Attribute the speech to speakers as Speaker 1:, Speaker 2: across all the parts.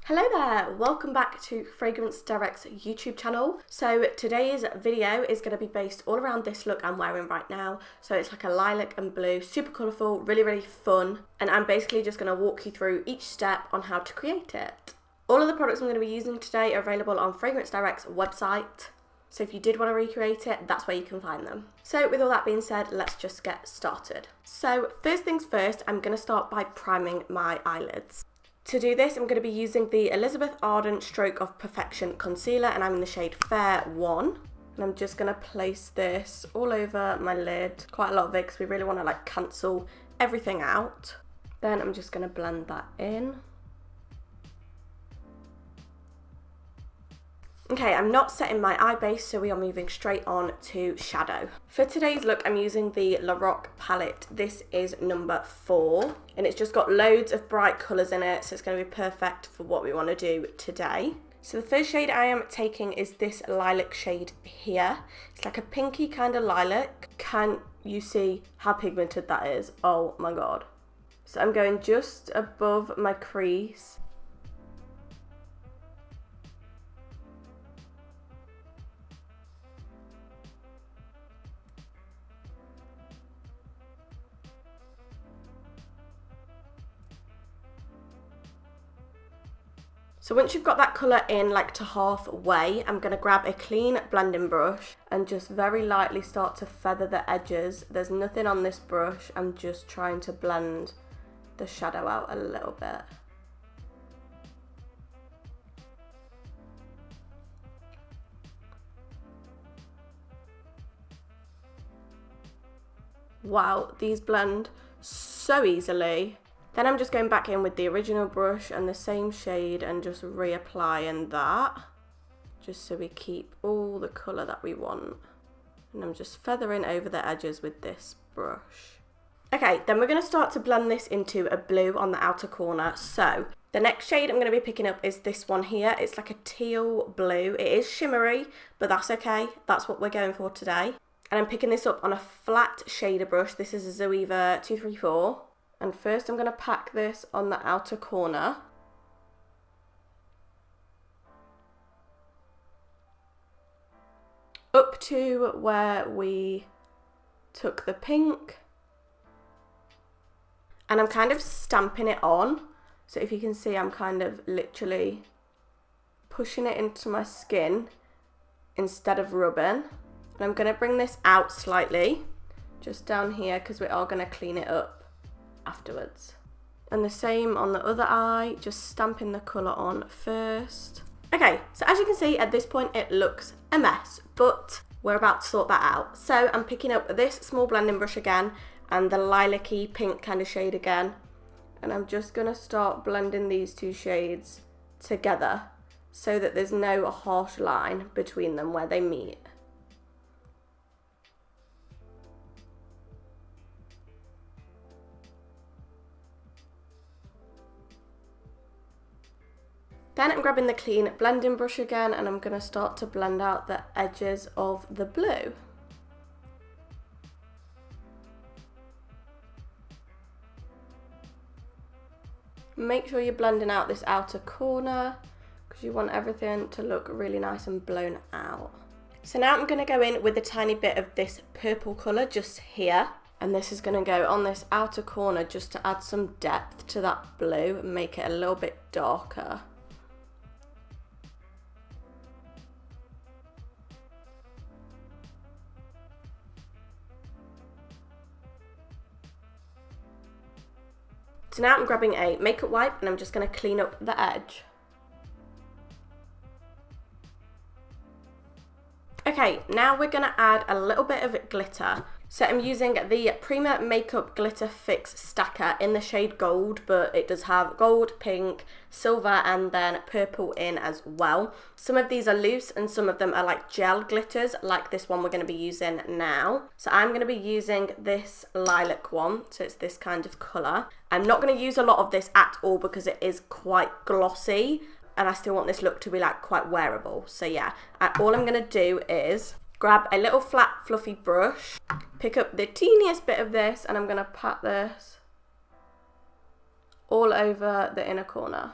Speaker 1: Hello there, welcome back to Fragrance Direct's YouTube channel. So today's video is going to be based all around this look I'm wearing right now. So it's like a lilac and blue, super colourful, really fun. And I'm basically just going to walk you through each step on how to create it. All of the products I'm going to be using today are available on Fragrance Direct's website. So if you did want to recreate it, that's where you can find them. So with all that being said, let's just get started. So first things first, I'm going to start by priming my eyelids. To do this, I'm going to be using the Elizabeth Arden Stroke of Perfection Concealer, and I'm in the shade Fair 1. And I'm just going to place this all over my lid, quite a lot of it because we really want to cancel everything out. Then I'm just going to blend that in. Okay, I'm not setting my eye base, so we are moving straight on to shadow. For today's look, I'm using the La Rock palette. This is number 4, and it's just got loads of bright colours in it, so it's going to be perfect for what we want to do today. So the first shade I am taking is this lilac shade here. It's like a pinky kind of lilac. Can you see how pigmented that is? Oh my god. So I'm going just above my crease. So once you've got that colour in to halfway, I'm going to grab a clean blending brush and just very lightly start to feather the edges. There's nothing on this brush, I'm just trying to blend the shadow out a little bit. Wow, these blend so easily. Then I'm just going back in with the original brush and the same shade and just reapplying that, just so we keep all the colour that we want. And I'm just feathering over the edges with this brush. Okay, then we're going to start to blend this into a blue on the outer corner. So the next shade I'm going to be picking up is this one here. It's like a teal blue. It is shimmery, but that's okay. That's what we're going for today. And I'm picking this up on a flat shader brush. This is a Zoeva 234. And first I'm going to pack this on the outer corner. Up to where we took the pink. And I'm kind of stamping it on. So if you can see, I'm kind of literally pushing it into my skin instead of rubbing. And I'm going to bring this out slightly, just down here, because we are going to clean it up afterwards. And the same on the other eye, just stamping the colour on first. Okay, so as you can see at this point it looks a mess, but we're about to sort that out. So I'm picking up this small blending brush again and the lilac-y pink kind of shade again, and I'm just going to start blending these two shades together so that there's no harsh line between them where they meet. Then I'm grabbing the clean blending brush again and I'm going to start to blend out the edges of the blue. Make sure you're blending out this outer corner because you want everything to look really nice and blown out. So now I'm going to go in with a tiny bit of this purple colour just here. And this is going to go on this outer corner just to add some depth to that blue and make it a little bit darker. So now I'm grabbing a makeup wipe and I'm just going to clean up the edge. Okay, now we're going to add a little bit of glitter. So I'm using the Prima Makeup Glitter Fix Stacker in the shade Gold, but it does have gold, pink, silver and then purple in as well. Some of these are loose and some of them are like gel glitters, like this one we're going to be using now. So I'm going to be using this lilac one, so it's this kind of colour. I'm not going to use a lot of this at all because it is quite glossy and I still want this look to be quite wearable. So yeah, all I'm going to do is grab a little flat fluffy brush, pick up the teeniest bit of this and I'm going to pat this all over the inner corner.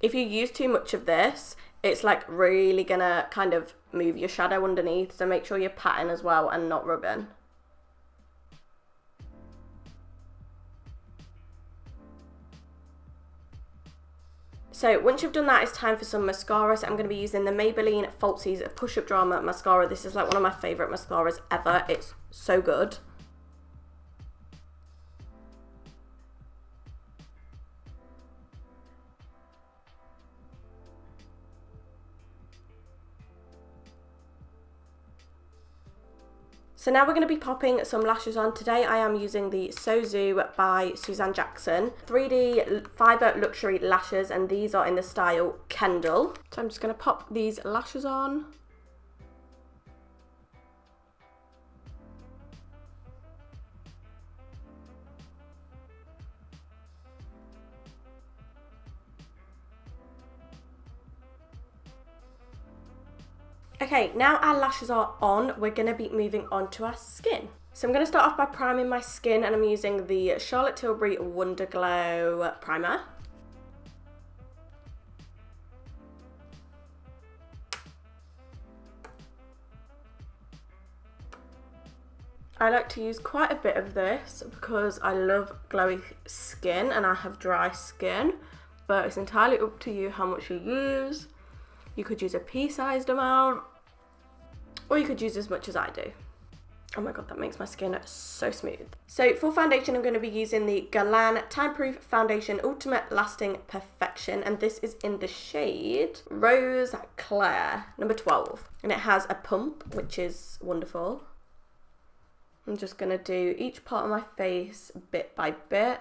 Speaker 1: If you use too much of this, it's like really gonna kind of move your shadow underneath, so make sure you're patting as well and not rubbing. So once you've done that, it's time for some mascara. So I'm going to be using the Maybelline Falsies Push-Up Drama Mascara. This is like one of my favourite mascaras ever. It's so good. So now we're going to be popping some lashes on. Today I am using the Sozu by Suzanne Jackson 3D Fibre Luxury Lashes, and these are in the style Kendall. So I'm just going to pop these lashes on. Okay, now our lashes are on, we're going to be moving on to our skin. So I'm going to start off by priming my skin, and I'm using the Charlotte Tilbury Wonder Glow Primer. I like to use quite a bit of this because I love glowy skin and I have dry skin, but it's entirely up to you how much you use. You could use a pea-sized amount, or you could use as much as I do. Oh my god, that makes my skin so smooth. So for foundation, I'm going to be using the Guerlain Time Proof Foundation Ultimate Lasting Perfection, and this is in the shade Rose Claire, number 12. And it has a pump, which is wonderful. I'm just going to do each part of my face bit by bit.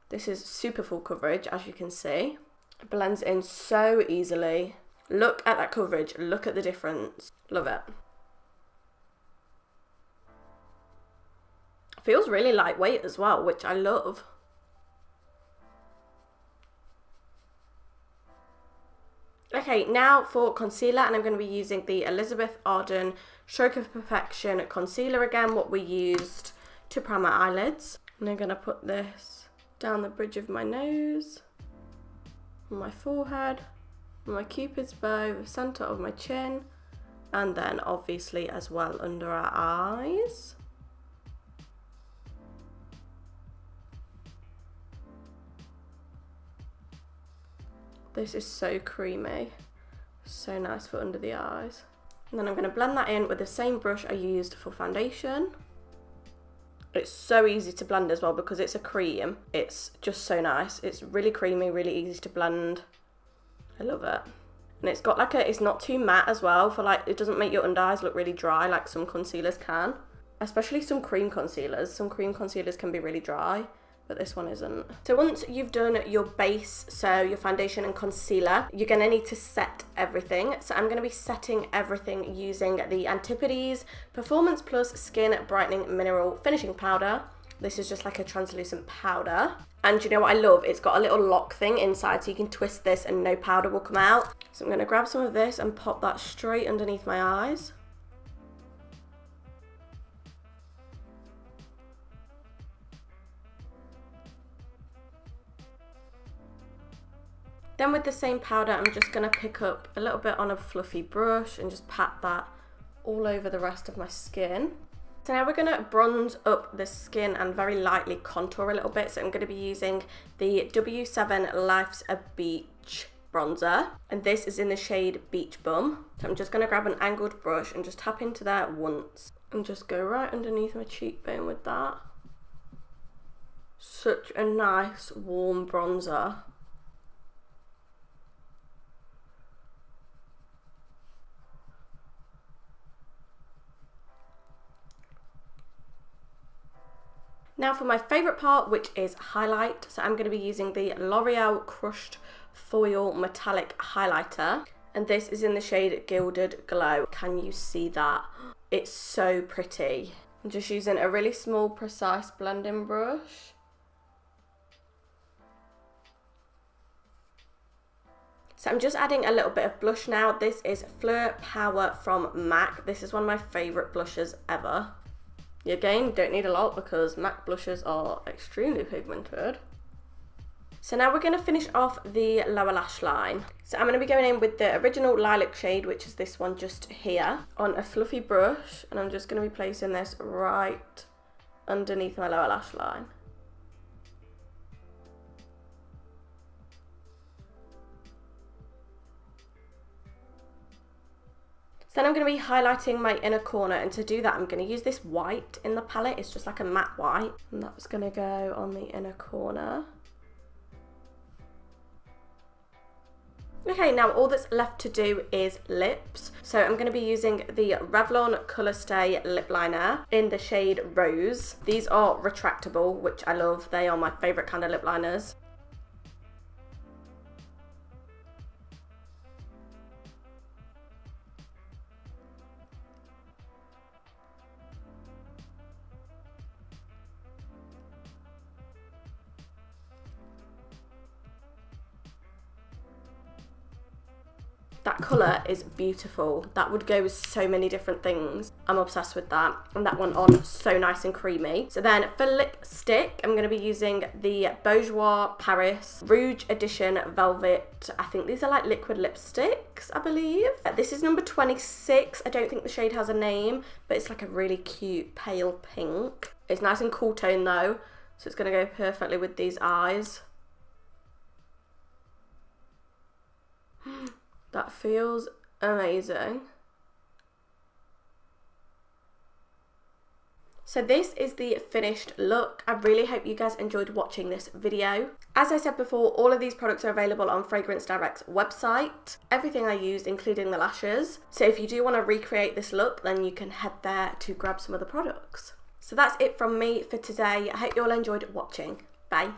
Speaker 1: This is super full coverage, as you can see. It blends in so easily. Look at that coverage, look at the difference. Love it. Feels really lightweight as well, which I love. Okay, now for concealer, and I'm going to be using the Elizabeth Arden Stroke of Perfection Concealer again, what we used to prime my eyelids. And I'm going to put this down the bridge of my nose, on my forehead, on my cupid's bow, the centre of my chin, and then obviously as well under our eyes. This is so creamy, so nice for under the eyes. And then I'm going to blend that in with the same brush I used for foundation. It's so easy to blend as well because it's a cream. It's just so nice. It's really creamy, really easy to blend. I love it. And it's got like it's not too matte as well, for like, it doesn't make your under eyes look really dry like some concealers can. Especially some cream concealers. Some cream concealers can be really dry, but this one isn't. So once you've done your base, so your foundation and concealer, you're gonna need to set everything. So I'm gonna be setting everything using the Antipodes Performance Plus Skin Brightening Mineral Finishing Powder. This is just like a translucent powder. And you know what I love? It's got a little lock thing inside, so you can twist this and no powder will come out. So I'm gonna grab some of this and pop that straight underneath my eyes. Then with the same powder, I'm just going to pick up a little bit on a fluffy brush and just pat that all over the rest of my skin. So now we're going to bronze up the skin and very lightly contour a little bit. So I'm going to be using the W7 Life's a Beach bronzer. And this is in the shade Beach Bum. So I'm just going to grab an angled brush and just tap into that once. And just go right underneath my cheekbone with that. Such a nice warm bronzer. Now for my favourite part, which is highlight. So I'm going to be using the L'Oreal Crushed Foil Metallic Highlighter. And this is in the shade Gilded Glow. Can you see that? It's so pretty. I'm just using a really small, precise blending brush. So I'm just adding a little bit of blush now. This is Fleur Power from MAC. This is one of my favourite blushes ever. Again, don't need a lot because MAC blushes are extremely pigmented. So now we're going to finish off the lower lash line. So I'm going to be going in with the original lilac shade, which is this one just here, on a fluffy brush, and I'm just going to be placing this right underneath my lower lash line. Then I'm going to be highlighting my inner corner, and to do that I'm going to use this white in the palette. It's just like a matte white, and that's going to go on the inner corner. Okay, now all that's left to do is lips. So I'm going to be using the Revlon Colour Stay lip liner in the shade Rose. These are retractable, which I love. They are my favourite kind of lip liners. That colour is beautiful. That would go with so many different things. I'm obsessed with that. And that one on so nice and creamy. So then for lipstick, I'm going to be using the Bourjois Paris Rouge Edition Velvet. I think these are like liquid lipsticks, I believe. This is number 26. I don't think the shade has a name, but it's like a really cute pale pink. It's nice and cool tone though, so it's going to go perfectly with these eyes. That feels amazing. So this is the finished look. I really hope you guys enjoyed watching this video. As I said before, all of these products are available on Fragrance Direct's website. Everything I used, including the lashes. So if you do want to recreate this look, then you can head there to grab some of the products. So that's it from me for today. I hope you all enjoyed watching. Bye.